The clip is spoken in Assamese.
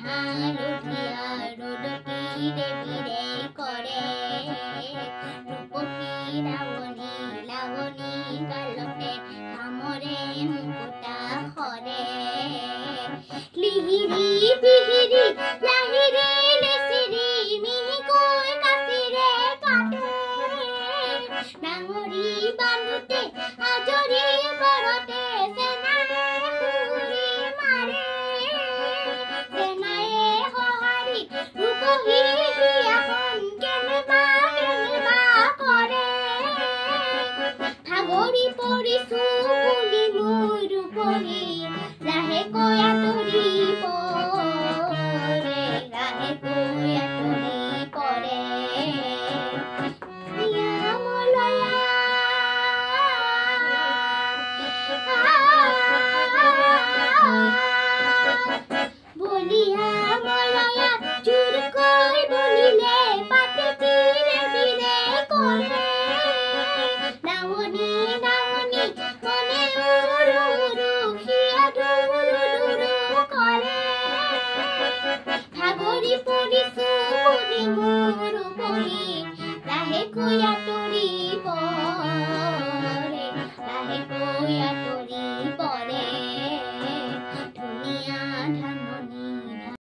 হালধীয়া ৰ'দতীৰে বিৰে কৰে ৰূপহী লাৱনী লাৱনী গালতে কামৰে মুকুতা সৰে লিহিৰি বিহিৰি লাহিৰি লেচিৰি মিহিকৈ কাচিৰে কাটে ডাঙৰি বান্ধোতে আজৰি বৰতে চেনায়ে সুৰি মাৰে চেনায়ে সঁহাৰি ৰূপহী বিয়াখন কেনেবা কৰে ভাগৰি পৰিছো বুলি মোৰ ৰূপহী লাহেকৈ আঁতৰি পৰে লাহেকৈ আঁতৰি পৰে নিয়ামলয়া বলিয়া মলয়া জোৰকৈ বলিলে পাতে তীৰে বিৰে কৰে নাৱনী নাৱনী মনে উৰু উৰু সিয়া দুৰু দুৰু কৰে ভাগৰি পৰিছো বুলি মোৰ ৰূপহী লাহেকৈ আঁতৰি